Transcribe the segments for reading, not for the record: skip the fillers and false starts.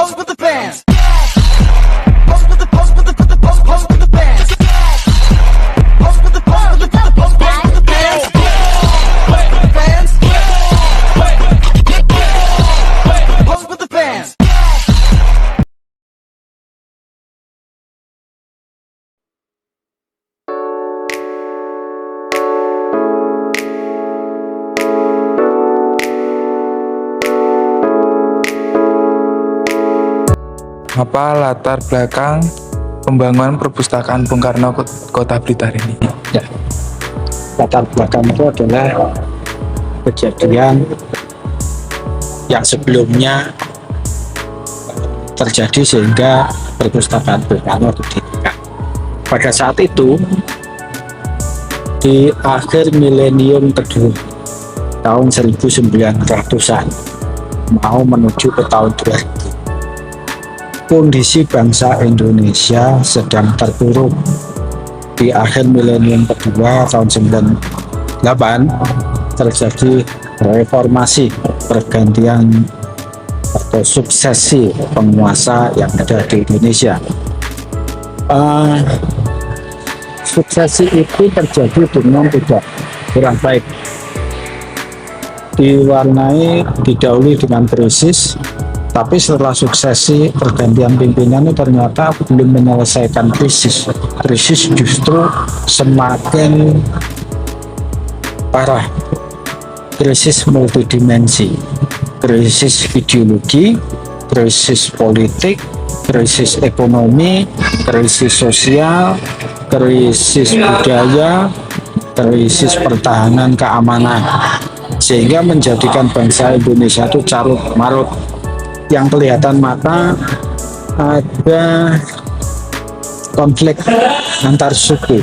pose with the bands. Pose with the pose with the pose with the bands. Pose with the pose with the pose with the bands. Pose with the bands. Pose with the bands. Apa latar belakang pembangunan perpustakaan Bung Karno Kota Blitar ini? Ya, latar belakang itu adalah kejadian yang sebelumnya terjadi sehingga perpustakaan Bung Karno didirikan. Pada saat itu, di akhir milenium kedua, tahun 1900-an, mau menuju ke tahun 2000, kondisi bangsa Indonesia sedang terpuruk. Di akhir milenium kedua tahun 98 terjadi reformasi, pergantian atau suksesi penguasa yang ada di Indonesia. Suksesi itu terjadi dengan tidak kurang baik, diwarnai didahului dengan krisis. Tapi setelah suksesi pergantian pimpinan itu ternyata belum menyelesaikan krisis. Krisis justru semakin parah. Krisis multidimensi, krisis ideologi, krisis politik, krisis ekonomi, krisis sosial, krisis budaya, krisis pertahanan keamanan, sehingga menjadikan bangsa Indonesia itu carut marut. Yang kelihatan mata ada konflik antar suku,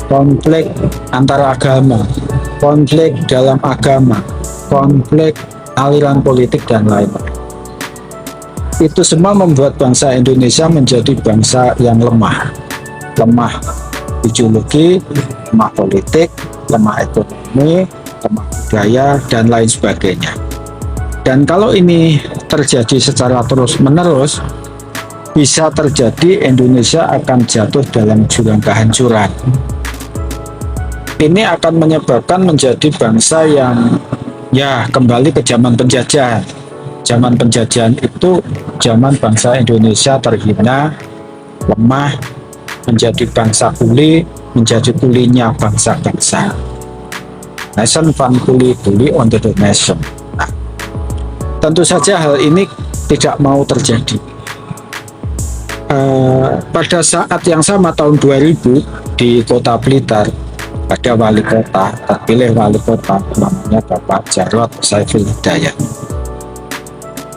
konflik antar agama, konflik dalam agama, konflik aliran politik dan lain-lain. Itu semua membuat bangsa Indonesia menjadi bangsa yang lemah ideologi, lemah politik, lemah ekonomi, lemah budaya dan lain sebagainya. Dan kalau ini terjadi secara terus-menerus, bisa terjadi Indonesia akan jatuh dalam jurang kehancuran. Ini akan menyebabkan menjadi bangsa yang kembali ke zaman penjajahan. Zaman penjajahan itu zaman bangsa Indonesia terhina, lemah, menjadi bangsa kuli, menjadi kulinya bangsa-bangsa. Nation van kuli on the nation. Tentu saja hal ini tidak mau terjadi. Pada saat yang sama tahun 2000 di Kota Blitar ada wali kota, terpilih wali kota namanya Bapak Jarod Saiful Hidayat.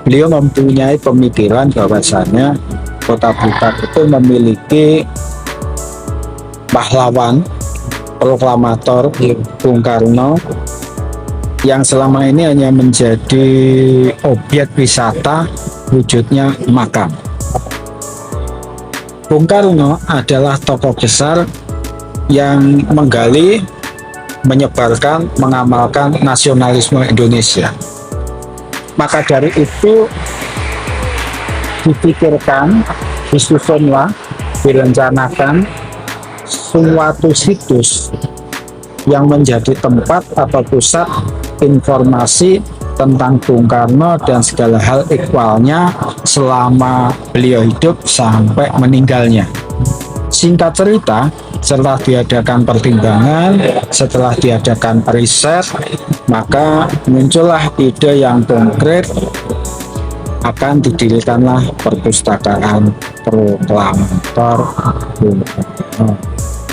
Beliau mempunyai pemikiran bahwasanya Kota Blitar itu memiliki pahlawan proklamator Bung Karno yang selama ini hanya menjadi objek wisata, wujudnya makam. Bung Karno adalah tokoh besar yang menggali, menyebarkan, mengamalkan nasionalisme Indonesia. Maka dari itu dipikirkan, disusunlah, direncanakan suatu situs yang menjadi tempat atau pusat informasi tentang Bung Karno dan segala hal ikhwalnya selama beliau hidup sampai meninggalnya. Singkat cerita, setelah diadakan pertimbangan, setelah diadakan riset, maka muncullah ide yang konkret, akan didirikanlah perpustakaan proklamator Bung Karno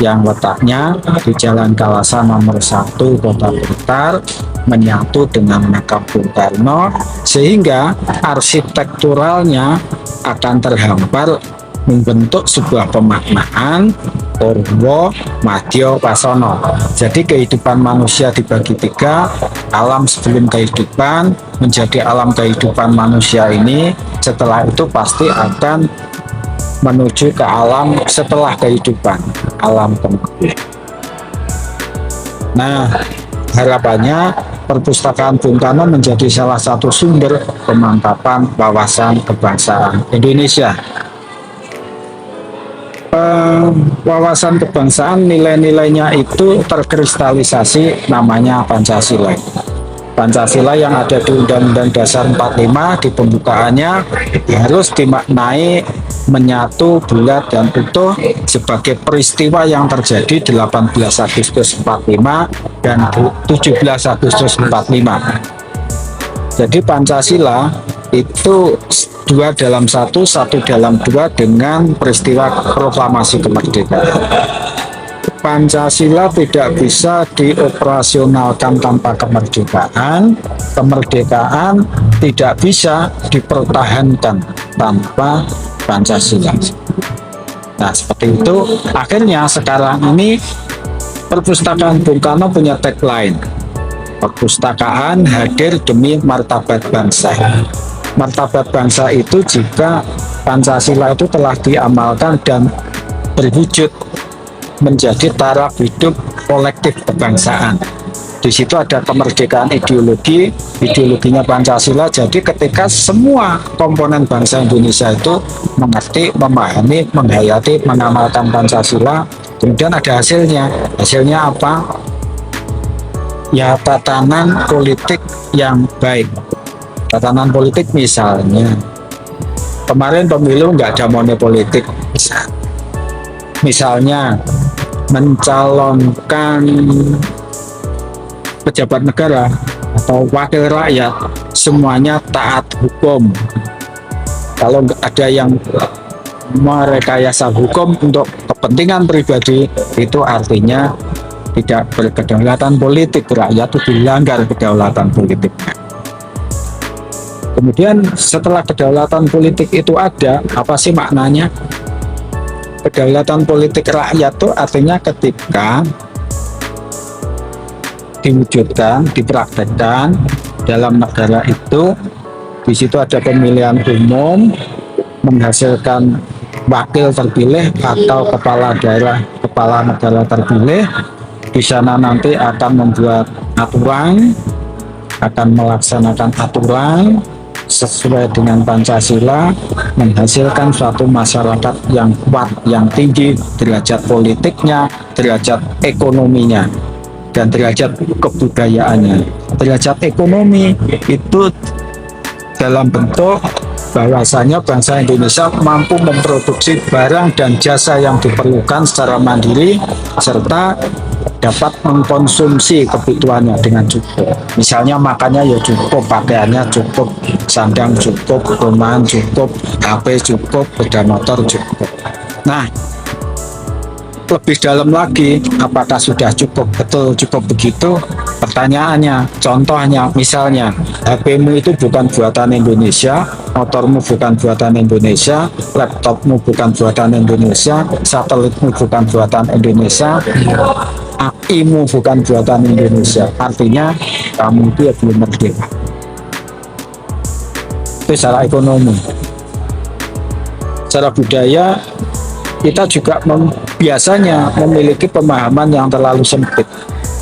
yang letaknya di Jalan Kalasan nomor 1 Kota Blitar, menyatu dengan makam Bung Karno, sehingga arsitekturalnya akan terhampar membentuk sebuah pemaknaan Purwo Madya Pasono. Jadi kehidupan manusia dibagi tiga, alam sebelum kehidupan menjadi alam kehidupan manusia ini, setelah itu pasti akan menuju ke alam setelah kehidupan, alam kematian. Nah, harapannya Perpustakaan Bung Karno menjadi salah satu sumber pemantapan wawasan kebangsaan Indonesia. Wawasan kebangsaan, nilai-nilainya itu terkristalisasi, namanya Pancasila. Pancasila yang ada di Undang-Undang Dasar 45 di pembukaannya harus dimaknai menyatu, bulat, dan utuh sebagai peristiwa yang terjadi 18 Agustus 45 dan 17 Agustus 45. Jadi Pancasila itu 2 dalam 1, 1 dalam 2 dengan peristiwa proklamasi kemerdekaan. Pancasila tidak bisa dioperasionalkan tanpa kemerdekaan. Kemerdekaan tidak bisa dipertahankan tanpa Pancasila. Nah, seperti itu. Akhirnya sekarang ini Perpustakaan Bung Karno punya tagline, perpustakaan hadir demi martabat bangsa. Martabat bangsa itu jika Pancasila itu telah diamalkan dan berwujud menjadi taraf hidup kolektif kebangsaan. Di situ ada kemerdekaan ideologi, ideologinya Pancasila. Jadi ketika semua komponen bangsa Indonesia itu mengerti, memahami, menghayati, mengamalkan Pancasila, kemudian ada hasilnya. Hasilnya apa? Ya, tatanan politik yang baik. Tatanan politik misalnya, kemarin pemilu nggak ada money-politik. Misalnya mencalonkan pejabat negara atau wakil rakyat semuanya taat hukum. Kalau ada yang merekayasa hukum untuk kepentingan pribadi, itu artinya tidak berkedaulatan politik, rakyat itu dilanggar kedaulatan politiknya. Kemudian setelah kedaulatan politik itu ada, apa sih maknanya? Kedaulatan politik rakyat itu artinya ketika diwujudkan, dipraktekkan dalam negara itu, di situ ada pemilihan umum, menghasilkan wakil terpilih atau kepala daerah, kepala negara terpilih. Di sana nanti akan membuat aturan, akan melaksanakan aturan sesuai dengan Pancasila, menghasilkan suatu masyarakat yang kuat, yang tinggi, derajat politiknya, derajat ekonominya, dan derajat kebudayaannya. Derajat ekonomi itu dalam bentuk bahwasanya bangsa Indonesia mampu memproduksi barang dan jasa yang diperlukan secara mandiri serta dapat mengkonsumsi kebutuhannya dengan cukup. Misalnya makannya ya cukup, pakaiannya cukup, sandang cukup, rumahan cukup, HP cukup, sepeda motor cukup. Nah, lebih dalam lagi, apakah sudah cukup, betul cukup begitu? Pertanyaannya, contohnya, misalnya HP-mu itu bukan buatan Indonesia, motormu bukan buatan Indonesia, laptopmu bukan buatan Indonesia, satelitmu bukan buatan Indonesia, AI-mu bukan buatan Indonesia. Artinya kamu itu ya belum merdeka. Itu secara ekonomi. Secara budaya, kita juga biasanya memiliki pemahaman yang terlalu sempit.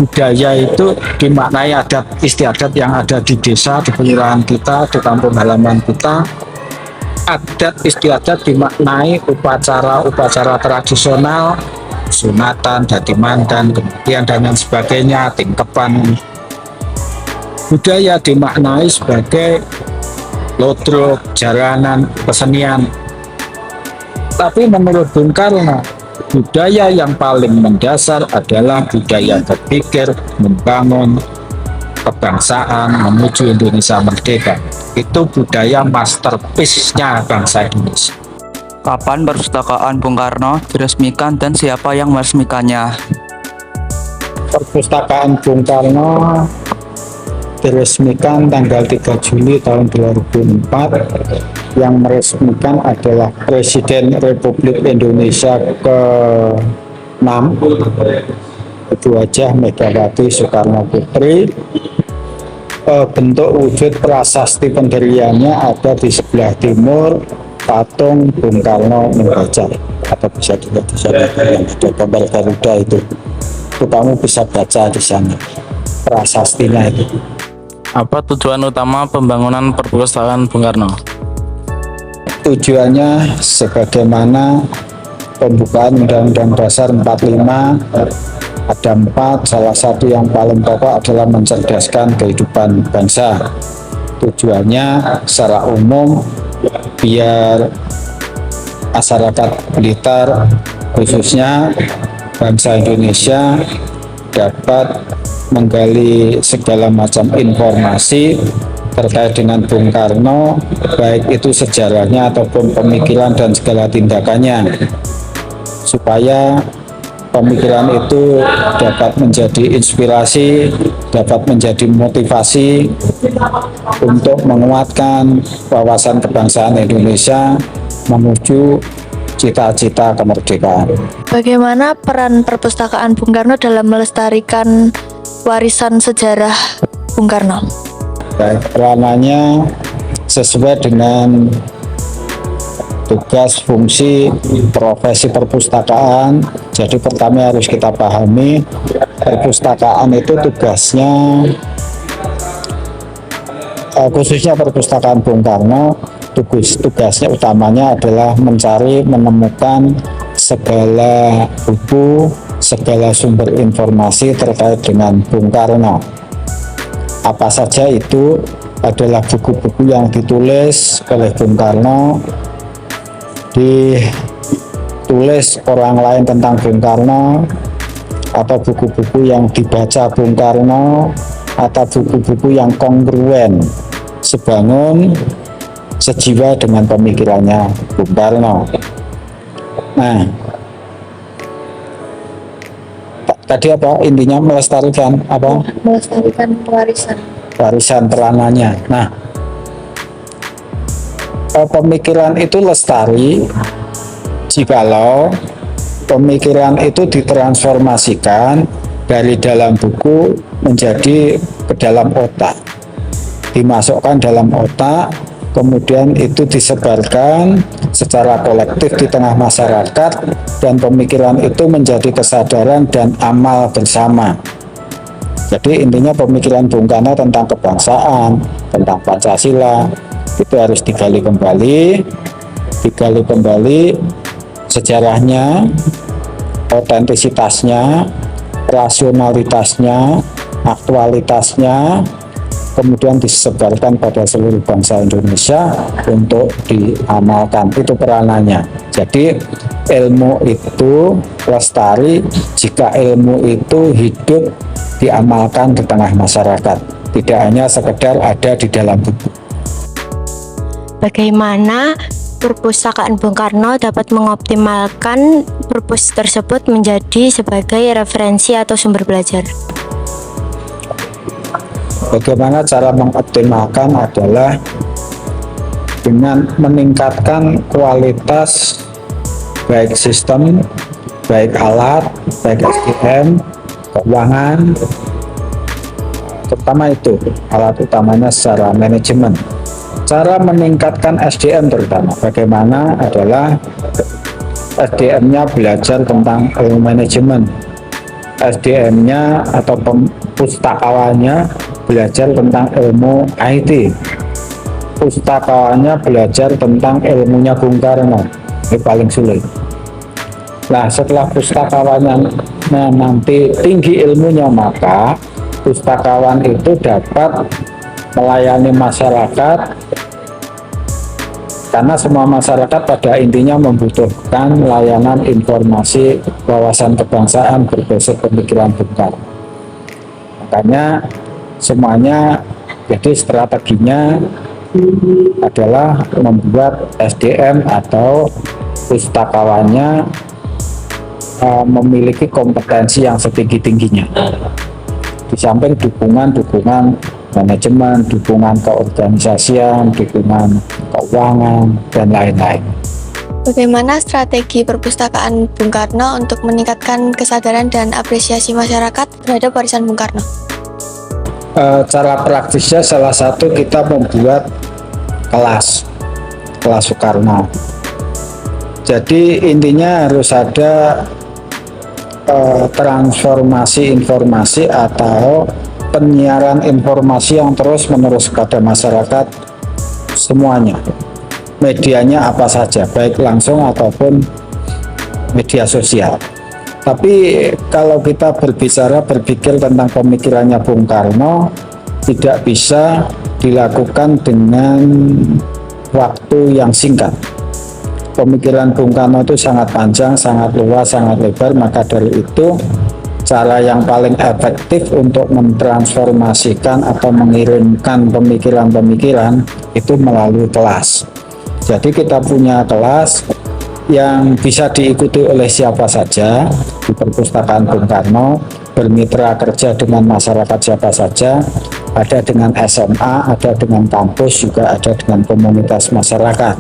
Budaya itu dimaknai adat istiadat yang ada di desa, di kelurahan kita, di kampung halaman kita. Adat istiadat dimaknai upacara-upacara tradisional, sunatan, dadi mandan, kemudian dan lain sebagainya, tingkepan. Budaya dimaknai sebagai lodrok, jaranan, kesenian. Tapi menurut Bung Karno, budaya yang paling mendasar adalah budaya berpikir, membangun kebangsaan, menuju Indonesia merdeka. Itu budaya masterpiece-nya bangsa Indonesia. Kapan Perpustakaan Bung Karno diresmikan dan siapa yang meresmikannya? Perpustakaan Bung Karno diresmikan tanggal 3 Juli tahun 2004. Yang meresmikan adalah Presiden Republik Indonesia ke-6, Ibu Hajah Megawati Soekarno Putri. Bentuk wujud prasasti pendiriannya ada di sebelah timur patung Bung Karno membaca, atau bisa dilihat di sana yang ada gambar Garuda itu kamu bisa baca di sana prasastinya itu. Apa tujuan utama pembangunan perpustakaan Bung Karno? Tujuannya sebagaimana pembukaan Undang-Undang Dasar 45 ada 4, salah satu yang paling pokok adalah mencerdaskan kehidupan bangsa. Tujuannya secara umum biar masyarakat Blitar, khususnya bangsa Indonesia, dapat menggali segala macam informasi terkait dengan Bung Karno, baik itu sejarahnya ataupun pemikiran dan segala tindakannya, supaya pemikiran itu dapat menjadi inspirasi, dapat menjadi motivasi untuk menguatkan wawasan kebangsaan Indonesia menuju cita-cita kemerdekaan. Bagaimana peran perpustakaan Bung Karno dalam melestarikan warisan sejarah Bung Karno? Baik, peranannya sesuai dengan tugas, fungsi, profesi perpustakaan. Jadi pertama harus kita pahami, perpustakaan itu tugasnya, khususnya perpustakaan Bung Karno, tugasnya utamanya adalah mencari, menemukan segala buku, segala sumber informasi terkait dengan Bung Karno. Apa saja itu adalah buku-buku yang ditulis oleh Bung Karno, ditulis orang lain tentang Bung Karno, atau buku-buku yang dibaca Bung Karno, atau buku-buku yang kongruen, sebangun, sejiwa dengan pemikirannya Bung Karno. Nah, tadi apa intinya? Melestarikan apa? Melestarikan Warisan peranannya. Nah, pemikiran itu lestari jikalau pemikiran itu ditransformasikan dari dalam buku menjadi ke dalam otak, dimasukkan dalam otak, kemudian itu disebarkan secara kolektif di tengah masyarakat, dan pemikiran itu menjadi kesadaran dan amal bersama. Jadi intinya pemikiran Bung Karno tentang kebangsaan, tentang Pancasila itu harus digali kembali sejarahnya, otentisitasnya, rasionalitasnya, aktualitasnya, kemudian disebarkan pada seluruh bangsa Indonesia untuk diamalkan. Itu peranannya. Jadi ilmu itu lestari jika ilmu itu hidup, diamalkan di tengah masyarakat, tidak hanya sekedar ada di dalam buku. Bagaimana perpustakaan Bung Karno dapat mengoptimalkan perpus tersebut menjadi sebagai referensi atau sumber belajar? Bagaimana cara mengoptimalkan adalah dengan meningkatkan kualitas baik sistem, baik alat, baik SDM, keuangan, terutama itu alat utamanya secara manajemen. Cara meningkatkan SDM terutama bagaimana adalah SDM-nya belajar tentang ilmu manajemen, SDM-nya atau pustakawannya belajar tentang ilmu IT, pustakawannya belajar tentang ilmunya Bung Karno. Ini paling sulit. Nah, setelah pustakawannya nanti tinggi ilmunya, maka pustakawan itu dapat melayani masyarakat, karena semua masyarakat pada intinya membutuhkan layanan informasi wawasan kebangsaan berbasis pemikiran Bung Karno. Makanya semuanya, jadi strateginya adalah membuat SDM atau pustakawannya memiliki kompetensi yang setinggi-tingginya, di samping dukungan manajemen, dukungan keorganisasian, dukungan keuangan, dan lain-lain. Bagaimana strategi perpustakaan Bung Karno untuk meningkatkan kesadaran dan apresiasi masyarakat terhadap warisan Bung Karno? Cara praktisnya salah satu kita membuat kelas Soekarno. Jadi intinya harus ada transformasi informasi atau penyiaran informasi yang terus-menerus kepada masyarakat semuanya. Medianya apa saja, baik langsung ataupun media sosial. Tapi kalau kita berpikir tentang pemikirannya Bung Karno, tidak bisa dilakukan dengan waktu yang singkat. Pemikiran Bung Karno itu sangat panjang, sangat luas, sangat lebar. Maka dari itu, cara yang paling efektif untuk mentransformasikan atau mengirimkan pemikiran-pemikiran itu melalui kelas. Jadi kita punya kelas yang bisa diikuti oleh siapa saja di perpustakaan Bung Karno, bermitra kerja dengan masyarakat siapa saja, ada dengan SMA, ada dengan kampus, juga ada dengan komunitas masyarakat.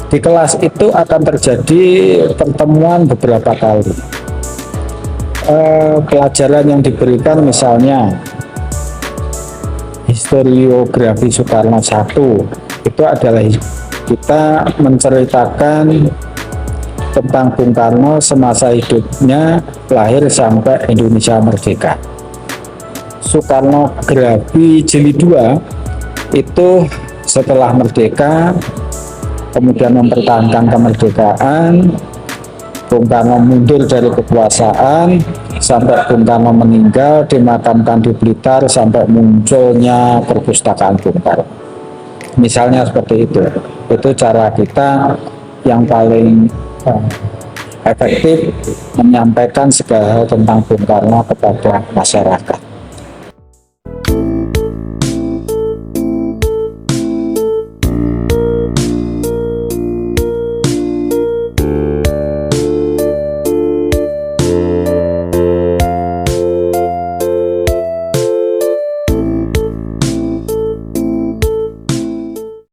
Di kelas itu akan terjadi pertemuan beberapa kali. Pelajaran yang diberikan misalnya historiografi Soekarno 1, itu adalah kita menceritakan tentang Bung Karno semasa hidupnya lahir sampai Indonesia merdeka. Soekarno Grafi Jilid 2 itu setelah merdeka, kemudian mempertahankan kemerdekaan, Bung Karno mundur dari kekuasaan sampai Bung Karno meninggal, dimakamkan di Blitar, sampai munculnya perpustakaan Bung Karno. Misalnya seperti itu cara kita yang paling efektif menyampaikan segala hal tentang Bung Karno kepada masyarakat.